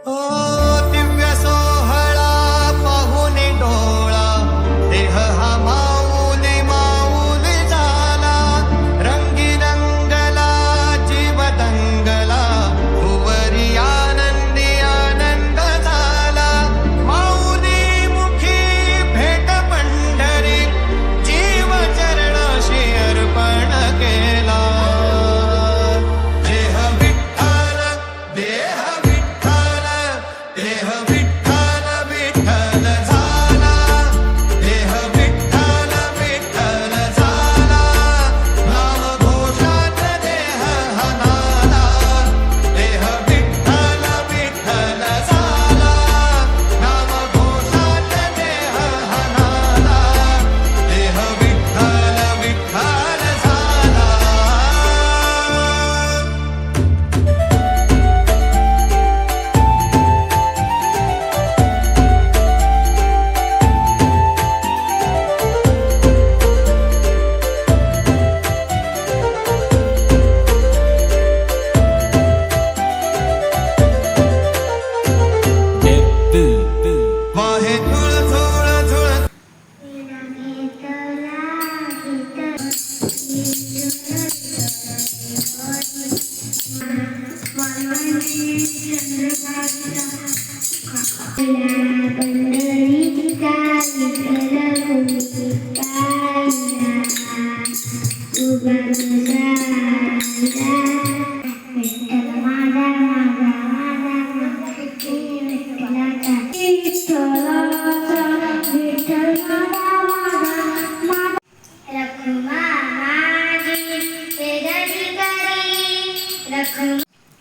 ओ दिव्य सोहळा पाहुने डोळा, देह हा माऊली माऊली झाला. रंगी रंगला जीव दंगला, भुवरी आनंदी आनंद झाला. माऊली मुखी भेट पंढरी, जीव चरणाशी अर्पण केला. देह विठ्ठल देह विठ्ठल देह विठ्ठल विठ्ठल झाला. देह विठ्ठल विठ्ठल झाला. नामघोषात देह हनाला. देह विठ्ठल विठ्ठल झाला. नामघोषात देह हनाला. देह विठ्ठल विठ्ठल झाला. वाहे झुळ झुळ झुळ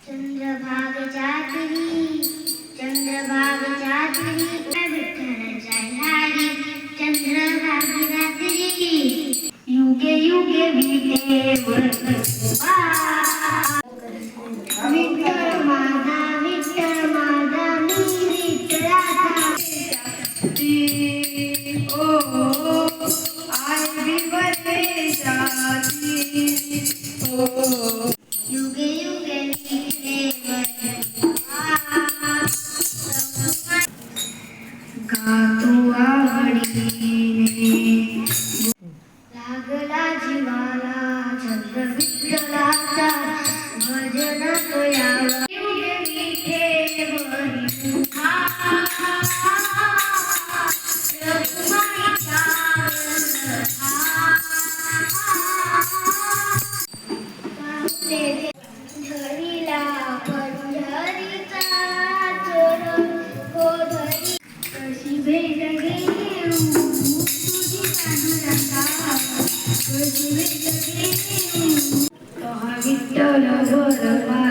चंद्रभाग जातरी चंद्रभाग जातरी विठ्ठलाच्या ह्यारी चंद्रभाग रात्री युगे युगे विठेवर विठ्ठल माझा मी विठ्ठलाचा युगे युगे विठेवर गातो आवडीने लागला जीवाला चंद्र विठ्ठलाचा भजन तो यावा युगे विठेवरी रखुमाईचा धरीला पंढरीचा चरण धरी कशी भेट घेऊ तुझी पांडुरंगा कशी भेट घेऊ तोहा विठ्ठल गोरवा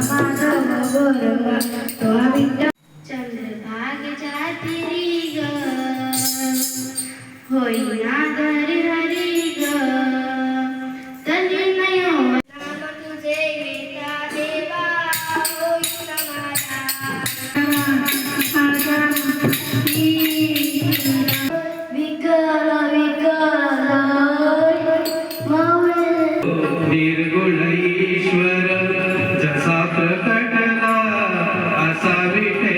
माधव गोरवा तोहा विठ्ठल चंद्रभागेच्या तिरी ग होईना घरी हरी ग तरी नयो तुझे विठा देवा होईना माझा विकल विकल निर्गुण ईश्वर जसा प्रकटला असा विठे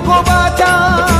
तुकोबाच्या